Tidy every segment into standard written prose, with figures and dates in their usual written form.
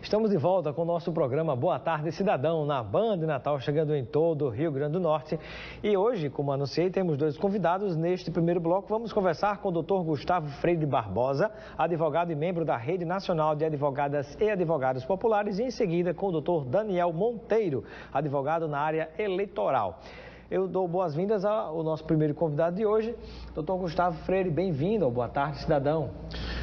Estamos de volta com o nosso programa Boa Tarde Cidadão, na Band Natal, chegando em todo o Rio Grande do Norte. E hoje, como anunciei, temos dois convidados. Neste primeiro bloco, vamos conversar com o Dr. Gustavo Freire Barbosa, advogado e membro da Rede Nacional de Advogadas e Advogados Populares, e em seguida com o Dr. Daniel Monteiro, advogado na área eleitoral. Eu dou boas-vindas ao nosso primeiro convidado de hoje, Dr. Gustavo Freire. Bem-vindo ao Boa Tarde Cidadão.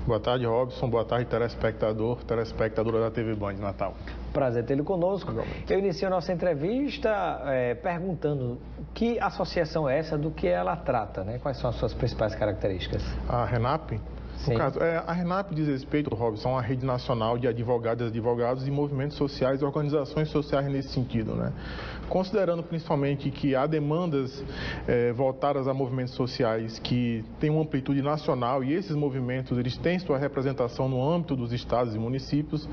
Boa tarde, Robson. Boa tarde, telespectadora da TV Band Natal. Prazer tê-lo conosco. Eu inicio a nossa entrevista perguntando que associação é essa, do que ela trata, né? Quais são as suas principais características? A RENAP? Sim. No caso, a RENAP diz respeito, Robson, a uma rede nacional de advogadas, advogados e movimentos sociais e organizações sociais nesse sentido, né? Considerando principalmente que há demandas voltadas a movimentos sociais que têm uma amplitude nacional e esses movimentos eles têm sua representação no âmbito dos estados e municípios,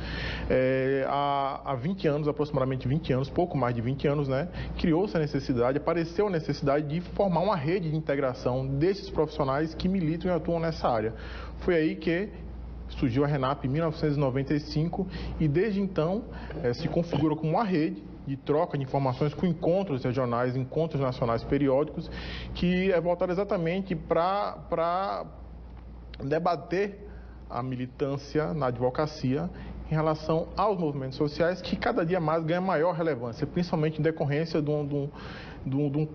há 20 anos, aproximadamente 20 anos, pouco mais de 20 anos, né? Criou-se a necessidade, apareceu a necessidade de formar uma rede de integração desses profissionais que militam e atuam nessa área. Foi aí que surgiu a RENAP em 1995 e desde então se configura como uma rede de troca de informações com encontros regionais, encontros nacionais periódicos, que é voltada exatamente para debater a militância na advocacia em relação aos movimentos sociais, que cada dia mais ganha maior relevância, principalmente em decorrência de um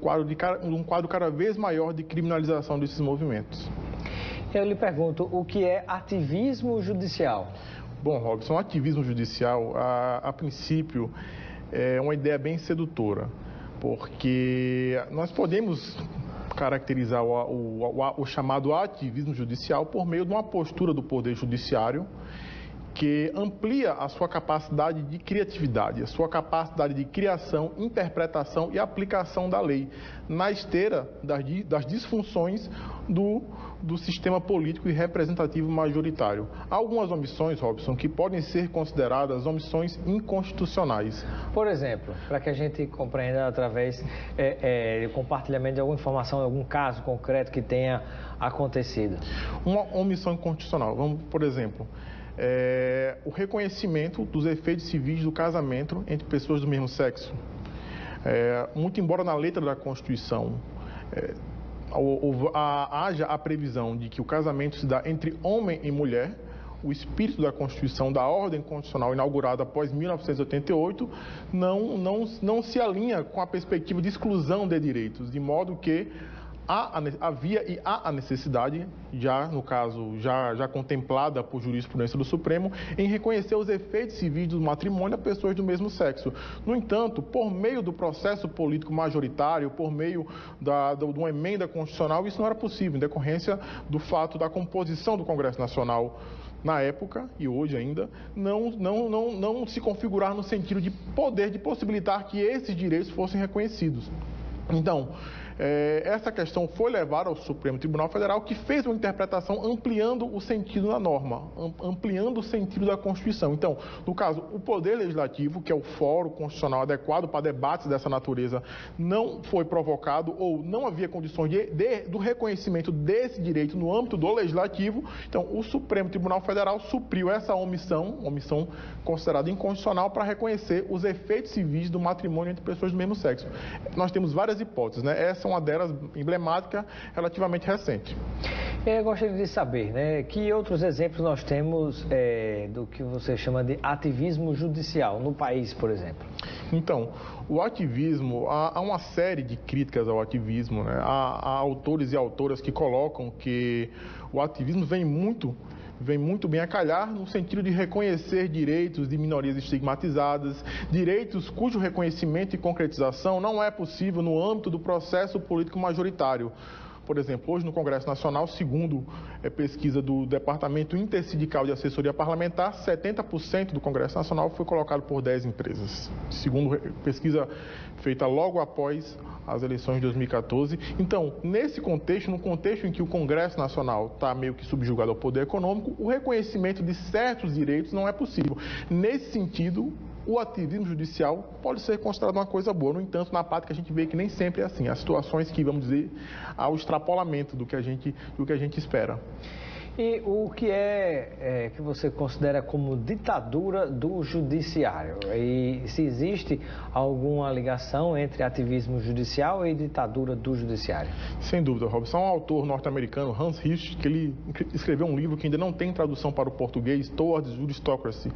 quadro cada vez maior de criminalização desses movimentos. Eu lhe pergunto, o que é ativismo judicial? Bom, Robson, o ativismo judicial, a princípio, é uma ideia bem sedutora, porque nós podemos caracterizar o chamado ativismo judicial por meio de uma postura do Poder Judiciário que amplia a sua capacidade de criatividade, a sua capacidade de criação, interpretação e aplicação da lei, na esteira das disfunções do sistema político e representativo majoritário. Há algumas omissões, Robson, que podem ser consideradas omissões inconstitucionais. Por exemplo, para que a gente compreenda através de compartilhamento de alguma informação, algum caso concreto que tenha acontecido. Uma omissão inconstitucional, vamos, por exemplo, o reconhecimento dos efeitos civis do casamento entre pessoas do mesmo sexo. Muito embora na letra da Constituição haja a previsão de que o casamento se dá entre homem e mulher, o espírito da Constituição, da ordem constitucional inaugurada após 1988, não se alinha com a perspectiva de exclusão de direitos, de modo que havia e há a necessidade, no caso, já contemplada por jurisprudência do Supremo, em reconhecer os efeitos civis do matrimônio a pessoas do mesmo sexo. No entanto, por meio do processo político majoritário, por meio de uma emenda constitucional, isso não era possível, em decorrência do fato da composição do Congresso Nacional na época, e hoje ainda, não se configurar no sentido de possibilitar que esses direitos fossem reconhecidos. Então, essa questão foi levada ao Supremo Tribunal Federal, que fez uma interpretação ampliando o sentido da norma, ampliando o sentido da Constituição. Então, no caso, o Poder Legislativo, que é o fórum constitucional adequado para debates dessa natureza, não foi provocado ou não havia condições do reconhecimento desse direito no âmbito do Legislativo. Então, o Supremo Tribunal Federal supriu essa omissão considerada inconstitucional, para reconhecer os efeitos civis do matrimônio entre pessoas do mesmo sexo. Nós temos várias hipóteses, né? Essa é uma delas emblemática, relativamente recente. Eu gostaria de saber, né, que outros exemplos nós temos do que você chama de ativismo judicial no país, por exemplo? Então, o ativismo, há uma série de críticas ao ativismo, né? Há autores e autoras que colocam que o ativismo vem muito bem a calhar no sentido de reconhecer direitos de minorias estigmatizadas, direitos cujo reconhecimento e concretização não é possível no âmbito do processo político majoritário. Por exemplo, hoje no Congresso Nacional, segundo pesquisa do Departamento Intersindical de Assessoria Parlamentar, 70% do Congresso Nacional foi colocado por 10 empresas, segundo pesquisa feita logo após as eleições de 2014. Então, nesse contexto, no contexto em que o Congresso Nacional está meio que subjugado ao poder econômico, o reconhecimento de certos direitos não é possível. Nesse sentido, o ativismo judicial pode ser considerado uma coisa boa. No entanto, na prática a gente vê que nem sempre é assim. Há situações que, vamos dizer, há o extrapolamento do que a gente espera. E o que que você considera como ditadura do judiciário? E se existe alguma ligação entre ativismo judicial e ditadura do judiciário? Sem dúvida, Robson. Há um autor norte-americano, Hans Hirsch, que ele escreveu um livro que ainda não tem tradução para o português, Towards Juristocracy,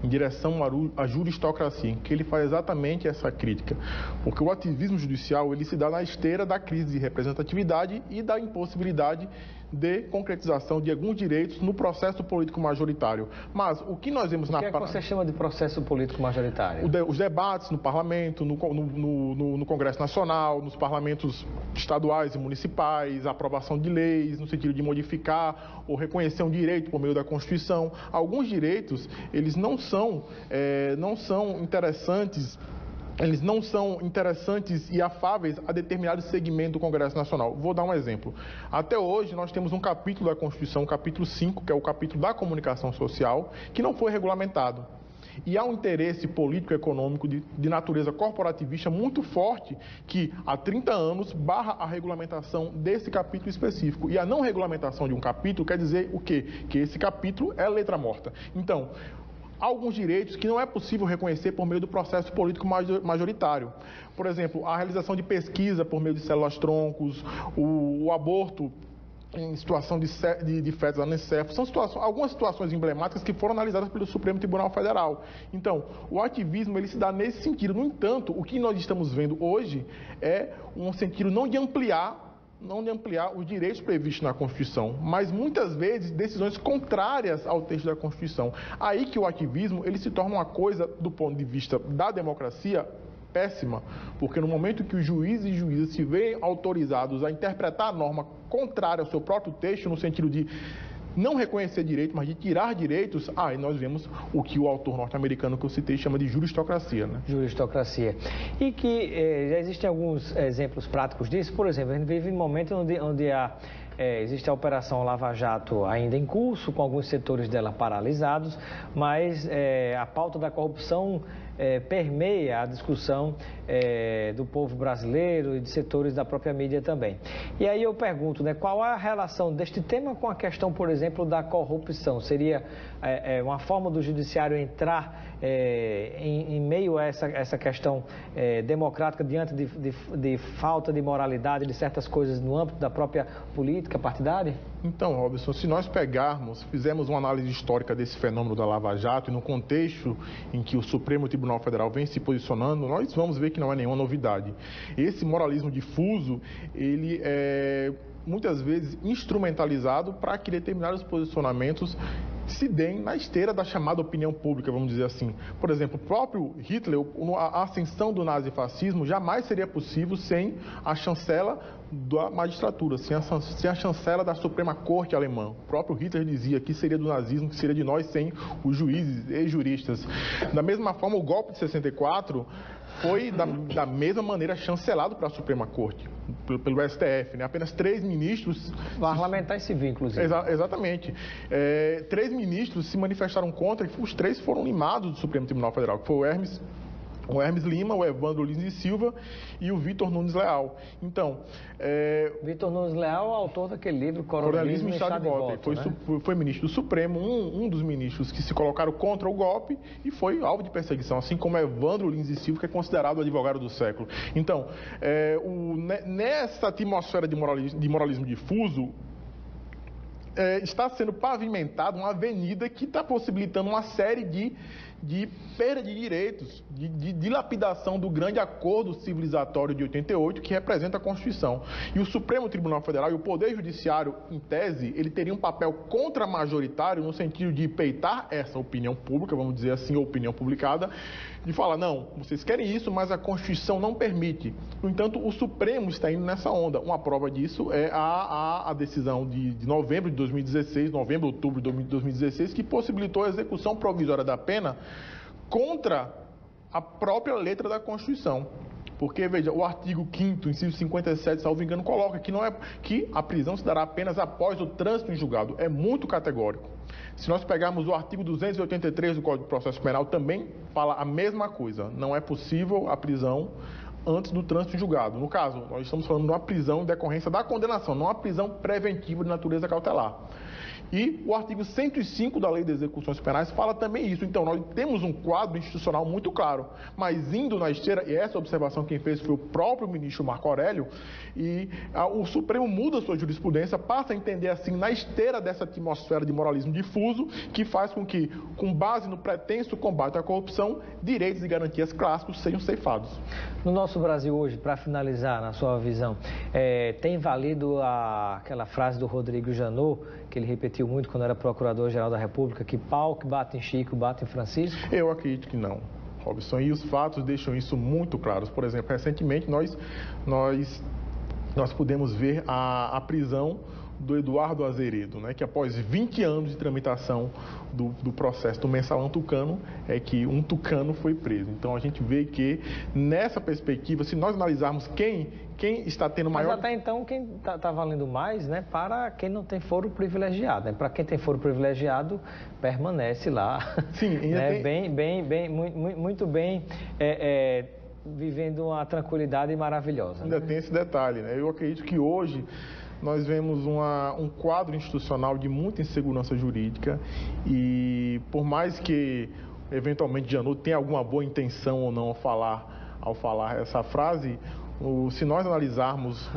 em direção à juristocracia, em que ele faz exatamente essa crítica. Porque o ativismo judicial, ele se dá na esteira da crise de representatividade e da impossibilidade de concretização de alguns direitos no processo político majoritário. Mas o que nós vemos na... O que é que você chama de processo político majoritário? Os debates no parlamento, no Congresso Nacional, nos parlamentos estaduais e municipais, a aprovação de leis no sentido de modificar ou reconhecer um direito por meio da Constituição. Alguns direitos, eles não são interessantes. Eles não são interessantes e afáveis a determinado segmento do Congresso Nacional. Vou dar um exemplo. Até hoje, nós temos um capítulo da Constituição, o capítulo 5, que é o capítulo da comunicação social, que não foi regulamentado. E há um interesse político-econômico de natureza corporativista muito forte que, há 30 anos, barra a regulamentação desse capítulo específico. E a não regulamentação de um capítulo quer dizer o quê? Que esse capítulo é letra morta. Então, alguns direitos que não é possível reconhecer por meio do processo político majoritário. Por exemplo, a realização de pesquisa por meio de células-troncos, o aborto em situação de fetos anencefalo, são algumas situações emblemáticas que foram analisadas pelo Supremo Tribunal Federal. Então, o ativismo ele se dá nesse sentido. No entanto, o que nós estamos vendo hoje é um sentido não de ampliar os direitos previstos na Constituição, mas muitas vezes decisões contrárias ao texto da Constituição. Aí que o ativismo ele se torna uma coisa, do ponto de vista da democracia, péssima, porque no momento que os juízes e juízas se veem autorizados a interpretar a norma contrária ao seu próprio texto, no sentido de não reconhecer direito, mas de tirar direitos, aí nós vemos o que o autor norte-americano que eu citei chama de juristocracia, né? Juristocracia. E que já existem alguns exemplos práticos disso. Por exemplo, a gente vive em um momento onde existe a Operação Lava Jato ainda em curso, com alguns setores dela paralisados, mas a pauta da corrupção permeia a discussão do povo brasileiro e de setores da própria mídia também. E aí eu pergunto, né, qual é a relação deste tema com a questão, por exemplo, da corrupção? Seria uma forma do judiciário entrar em meio a essa questão democrática diante de falta de moralidade de certas coisas no âmbito da própria política partidária? Então, Robson, se nós fizermos uma análise histórica desse fenômeno da Lava Jato e no contexto em que o Supremo Tribunal Federal vem se posicionando, nós vamos ver que não é nenhuma novidade. Esse moralismo difuso, ele é muitas vezes instrumentalizado para que determinados posicionamentos se deem na esteira da chamada opinião pública, vamos dizer assim. Por exemplo, o próprio Hitler, a ascensão do nazifascismo jamais seria possível sem a chancela da magistratura, sem a chancela da Suprema Corte Alemã. O próprio Hitler dizia que seria do nazismo, que seria de nós sem os juízes e juristas. Da mesma forma, o golpe de 64 foi, da mesma maneira, chancelado para a Suprema Corte, pelo STF, né? Apenas 3 ministros... Parlamentar e civil, inclusive. Exatamente. 3 ministros se manifestaram contra e os 3 foram limados do Supremo Tribunal Federal, que foi o Hermes Lima, o Evandro Lins e Silva e o Vitor Nunes Leal. Então... Vitor Nunes Leal, autor daquele livro, Coronelismo em Estado de Voto, né? Foi ministro do Supremo, um dos ministros que se colocaram contra o golpe e foi alvo de perseguição, assim como Evandro Lins e Silva, que é considerado o advogado do século. Então, nessa atmosfera de moralismo difuso, está sendo pavimentada uma avenida que está possibilitando uma série de perda de direitos, de dilapidação do grande acordo civilizatório de 88, que representa a Constituição. E o Supremo Tribunal Federal e o Poder Judiciário, em tese, ele teria um papel contra-majoritário no sentido de peitar essa opinião pública, vamos dizer assim, opinião publicada, de falar, não, vocês querem isso, mas a Constituição não permite. No entanto, o Supremo está indo nessa onda. Uma prova disso é a decisão de novembro de 2016, outubro de 2016, que possibilitou a execução provisória da pena contra a própria letra da Constituição. Porque, veja, o artigo 5º, inciso 57, salvo engano, coloca que a prisão se dará apenas após o trânsito em julgado. É muito categórico. Se nós pegarmos o artigo 283 do Código de Processo Penal, também fala a mesma coisa. Não é possível a prisão antes do trânsito em julgado. No caso, nós estamos falando de uma prisão em decorrência da condenação, não uma prisão preventiva de natureza cautelar. E o artigo 105 da Lei de Execuções Penais fala também isso. Então, nós temos um quadro institucional muito claro, mas indo na esteira, e essa observação quem fez foi o próprio ministro Marco Aurélio, e o Supremo muda sua jurisprudência, passa a entender assim, na esteira dessa atmosfera de moralismo difuso, que faz com que, com base no pretenso combate à corrupção, direitos e garantias clássicos sejam ceifados. No nosso Brasil hoje, para finalizar, na sua visão, tem valido aquela frase do Rodrigo Janot, que ele repetiu muito quando era Procurador-Geral da República, que pau que bate em Chico, bate em Francisco? Eu acredito que não, Robson, e os fatos deixam isso muito claro. Por exemplo, recentemente nós pudemos ver a prisão do Eduardo Azeredo, né, que após 20 anos de tramitação do processo do mensalão tucano, é que um tucano foi preso. Então a gente vê que nessa perspectiva, se nós analisarmos quem está tendo maior... Mas até então quem está valendo mais, né, para quem não tem foro privilegiado, né? Para quem tem foro privilegiado, permanece lá. Sim, né? Muito bem, vivendo uma tranquilidade maravilhosa. Ainda né? tem esse detalhe, né? Eu acredito que hoje nós vemos um quadro institucional de muita insegurança jurídica e por mais que eventualmente Janot tenha alguma boa intenção ou não ao falar essa frase, se nós analisarmos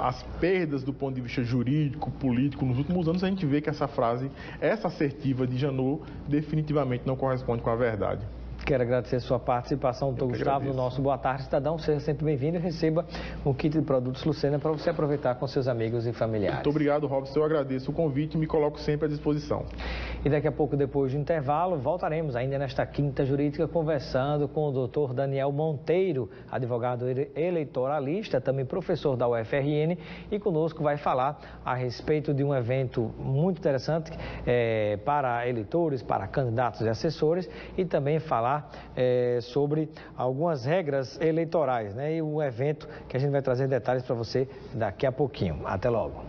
as perdas do ponto de vista jurídico, político nos últimos anos, a gente vê que essa frase, essa assertiva de Janot, definitivamente não corresponde com a verdade. Quero agradecer a sua participação, doutor Gustavo, no nosso Boa Tarde Cidadão. Seja sempre bem-vindo e receba um kit de produtos Lucena para você aproveitar com seus amigos e familiares. Muito obrigado, Robson. Eu agradeço o convite e me coloco sempre à disposição. E daqui a pouco, depois do intervalo, voltaremos ainda nesta Quinta Jurídica conversando com o doutor Daniel Monteiro, advogado eleitoralista, também professor da UFRN, e conosco vai falar a respeito de um evento muito interessante para eleitores, para candidatos e assessores, e também falar sobre algumas regras eleitorais, né? E um evento que a gente vai trazer detalhes para você daqui a pouquinho. Até logo.